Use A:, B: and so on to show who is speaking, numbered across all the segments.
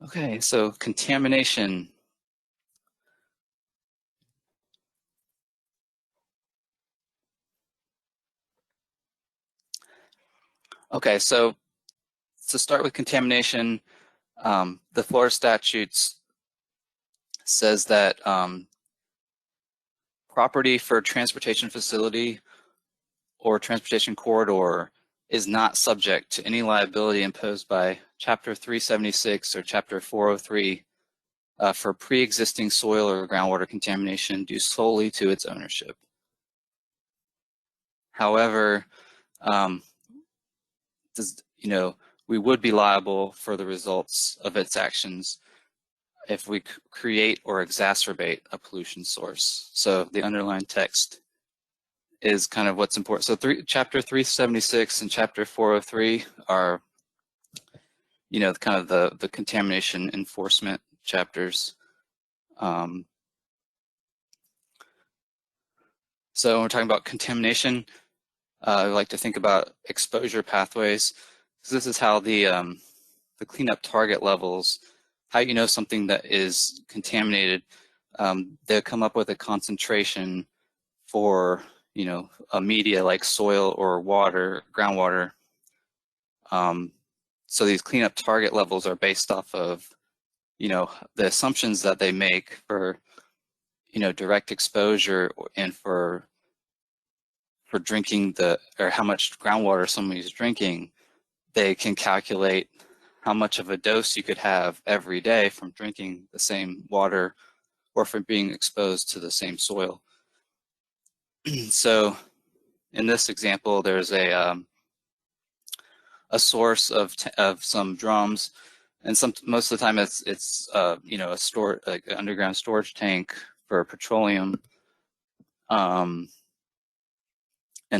A: Okay, so contamination. Okay, so to start with contamination, the Florida statutes says that property for transportation facility or transportation corridor is not subject to any liability imposed by Chapter 376 or Chapter 403 for pre-existing soil or groundwater contamination due solely to its ownership. However, we would be liable for the results of its actions if we create or exacerbate a pollution source. So the underlying text is kind of what's important. So Chapter 376 and Chapter 403 are, kind of the contamination enforcement chapters. So when we're talking about contamination, I like to think about exposure pathways. So this is how the cleanup target levels, how you know something that is contaminated. They'll come up with a concentration for a media like soil or water, groundwater. So these cleanup target levels are based off of the assumptions that they make for direct exposure and for drinking or how much groundwater somebody's drinking. They can calculate how much of a dose you could have every day from drinking the same water or from being exposed to the same soil. So in this example, there's a source of some drums, and most of the time it's a like an underground storage tank for petroleum. And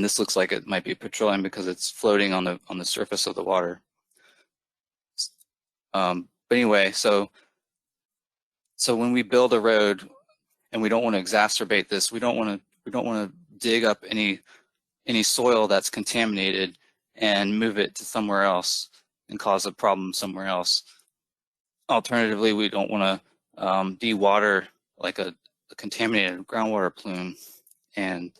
A: this looks like it might be petroleum because it's floating on the surface of the water. But anyway, so when we build a road, and we don't want to exacerbate this, we don't want to dig up any soil that's contaminated and move it to somewhere else and cause a problem somewhere else. Alternatively, we don't want to de-water like a contaminated groundwater plume and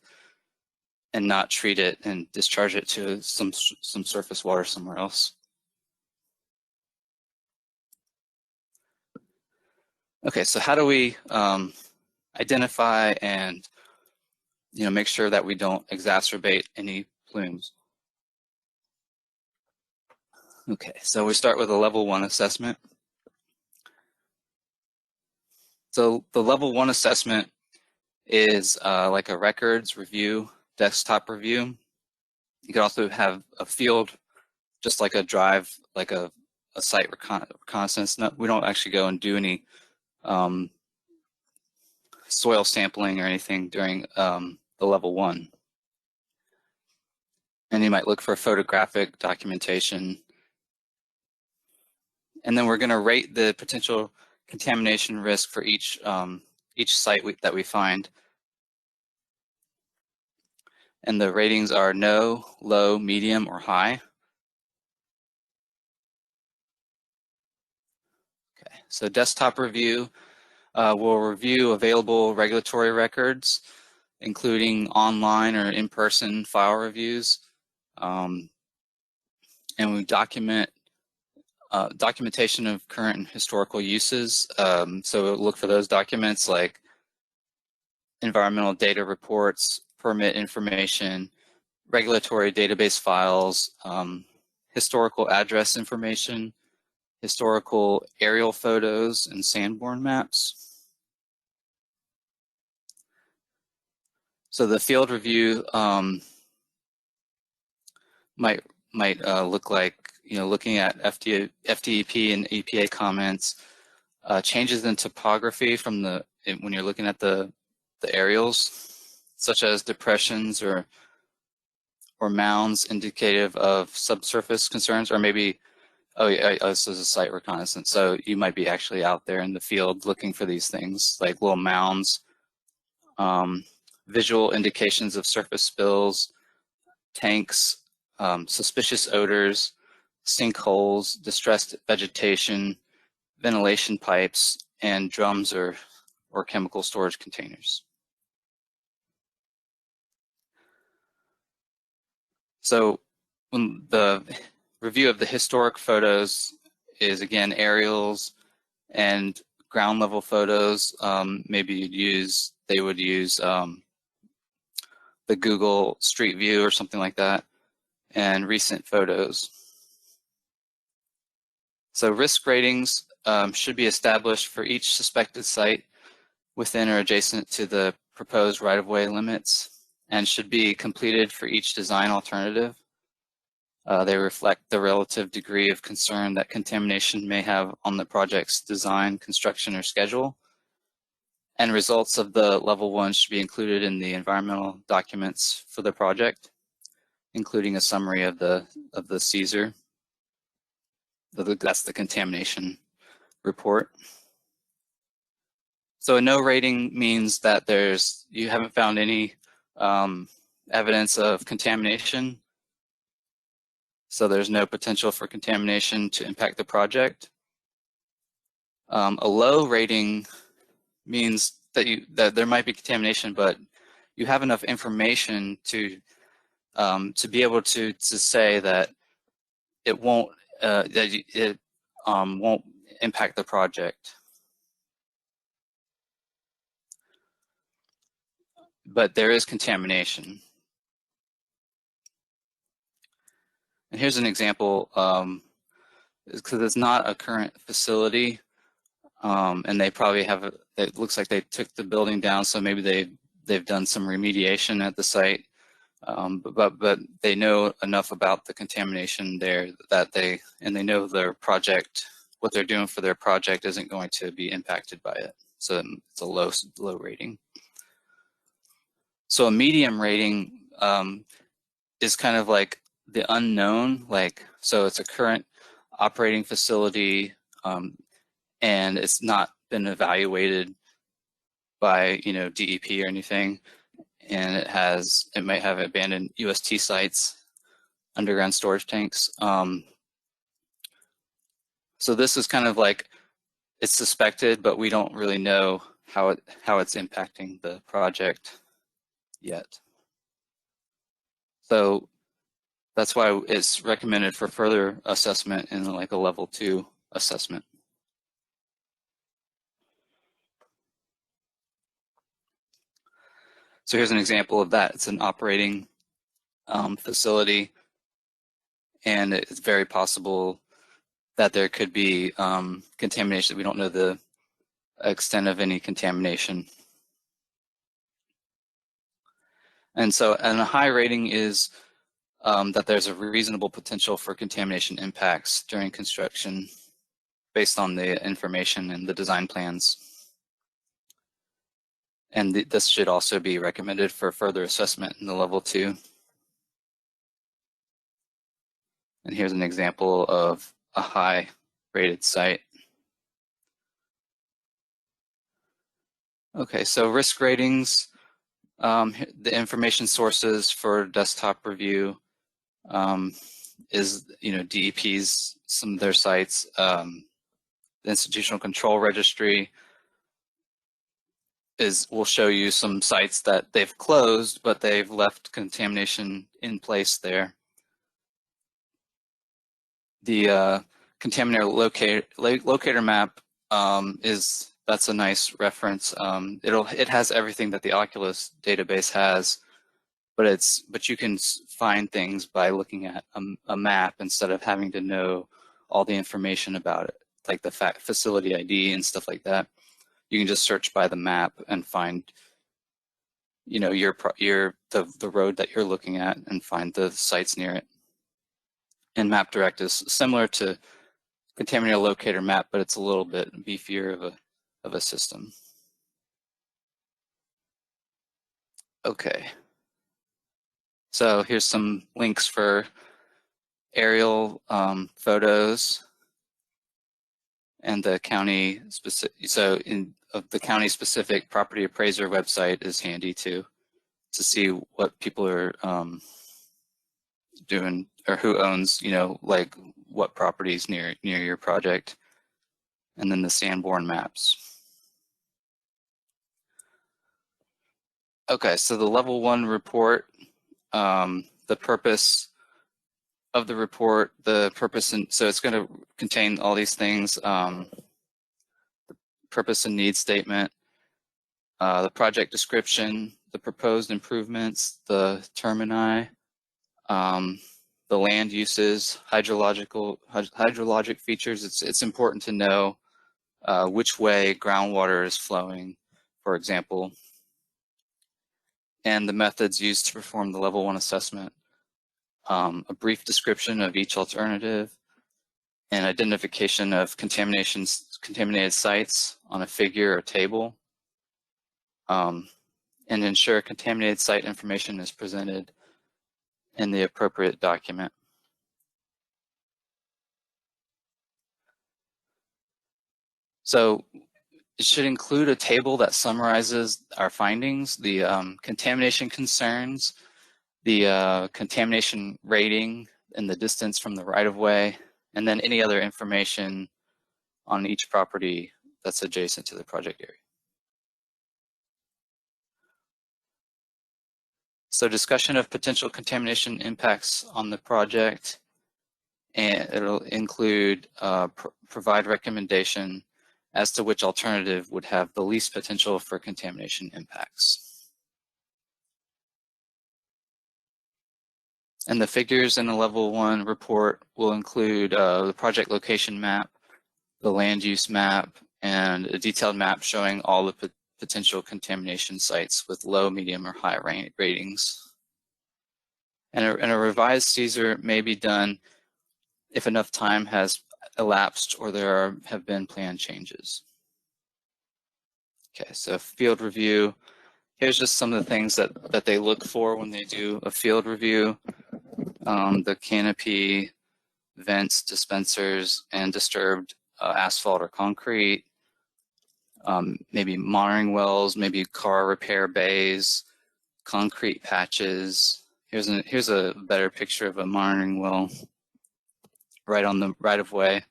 A: not treat it and discharge it to some surface water somewhere else. Okay, so how do we identify and make sure that we don't exacerbate any plumes? Okay, so we start with a level 1 assessment. So the level 1 assessment is like a records review, desktop review. You could also have a field, just like a drive, like a site reconnaissance. No, we don't actually go and do any soil sampling or anything during the level 1. And you might look for photographic documentation. And then we're going to rate the potential contamination risk for each site that we find. And the ratings are no, low, medium, or high. Okay, so desktop review will review available regulatory records, including online or in-person file reviews. And we document documentation of current and historical uses. So we'll look for those documents like environmental data reports, permit information, regulatory database files, historical address information, historical aerial photos, and sandborne maps. So the field review might look like looking at FDEP and EPA comments, changes in topography from when you're looking at the aerials, such as depressions or mounds indicative of subsurface concerns, or maybe, this is a site reconnaissance. So you might be actually out there in the field looking for these things like little mounds, visual indications of surface spills, tanks, suspicious odors, sinkholes, distressed vegetation, ventilation pipes, and drums or chemical storage containers. So when the review of the historic photos is, again, aerials and ground level photos. Maybe they would use the Google Street View or something like that, and recent photos. So risk ratings should be established for each suspected site within or adjacent to the proposed right-of-way limits, and should be completed for each design alternative. They reflect the relative degree of concern that contamination may have on the project's design, construction, or schedule. And results of the level 1 should be included in the environmental documents for the project, including a summary of the CSER. That's the contamination report. So a no rating means that you haven't found any evidence of contamination. So there's no potential for contamination to impact the project. A low rating means that there might be contamination, but you have enough information to be able to say that it won't won't impact the project. But there is contamination. And here's an example, because it's not a current facility, and they probably have, it looks like they took the building down, so maybe they've done some remediation at the site, but they know enough about the contamination there that they know their project, what they're doing for their project isn't going to be impacted by it. So it's a low rating. So a medium rating is kind of like the unknown, so it's a current operating facility, and it's not been evaluated by DEP or anything, and it might have abandoned UST sites, underground storage tanks. So this is kind of like, it's suspected, but we don't really know how it's impacting the project yet. So that's why it's recommended for further assessment in like a level 2 assessment. So here's an example of that. It's an operating facility, and it's very possible that there could be contamination. We don't know the extent of any contamination. And a high rating is that there's a reasonable potential for contamination impacts during construction based on the information and the design plans. And this should also be recommended for further assessment in the level 2. And here's an example of a high rated site. Okay, so risk ratings, the information sources for desktop review is DEP's, some of their sites, the institutional control registry will show you some sites that they've closed, but they've left contamination in place there. The contaminator locator map that's a nice reference. It has everything that the Oculus database has, but you can find things by looking at a map instead of having to know all the information about it, like the facility ID and stuff like that. You can just search by the map and find, the road that you're looking at and find the sites near it. And MapDirect is similar to Contaminator Locator Map, but it's a little bit beefier of a system. Okay. So here's some links for aerial photos and the county specific. So the county specific property appraiser website is handy to see what people are doing, or who owns, like what properties near your project. and then the Sanborn maps. Okay, so the level 1 report, the purpose of the report, the purpose, and so it's going to contain all these things, the purpose and need statement, the project description, the proposed improvements, the termini, the land uses, hydrologic features. It's important to know which way groundwater is flowing, for example, and the methods used to perform the level 1 assessment, a brief description of each alternative, and identification of contaminated sites on a figure or table, and ensure contaminated site information is presented in the appropriate document. So it should include a table that summarizes our findings, the contamination concerns, the contamination rating, and the distance from the right-of-way, and then any other information on each property that's adjacent to the project area. So discussion of potential contamination impacts on the project, and it'll include provide recommendation as to which alternative would have the least potential for contamination impacts. And the figures in the level 1 report will include the project location map, the land use map, and a detailed map showing all the potential contamination sites with low, medium, or high ratings. And a revised CSER may be done if enough time has elapsed or there have been plan changes. Okay, so field review. Here's just some of the things that they look for when they do a field review. The canopy, vents, dispensers, and disturbed asphalt or concrete. Maybe monitoring wells, maybe car repair bays, concrete patches. Here's a better picture of a monitoring well right on the right-of-way.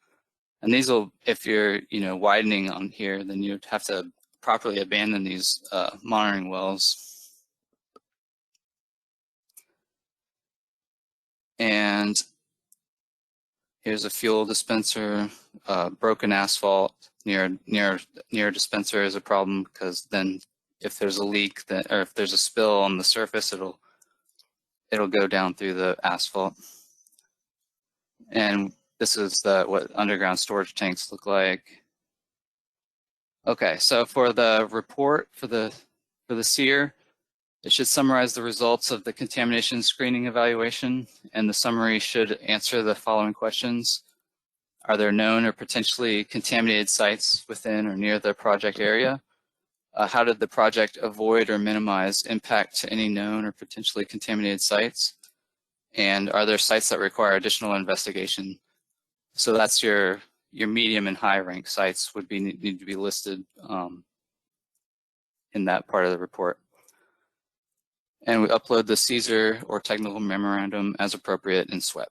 A: And these will, if you're widening on here, then you'd have to properly abandon these monitoring wells. And here's a fuel dispenser, broken asphalt near a dispenser is a problem, because then if there's a leak, or if there's a spill on the surface, it'll go down through the asphalt. And this is what underground storage tanks look like. Okay, so for the report for the SEER, it should summarize the results of the contamination screening evaluation, and the summary should answer the following questions. Are there known or potentially contaminated sites within or near the project area? How did the project avoid or minimize impact to any known or potentially contaminated sites? And are there sites that require additional investigation? So that's your medium and high rank sites would need to be listed in that part of the report. And we upload the CSER or technical memorandum as appropriate in SWEP.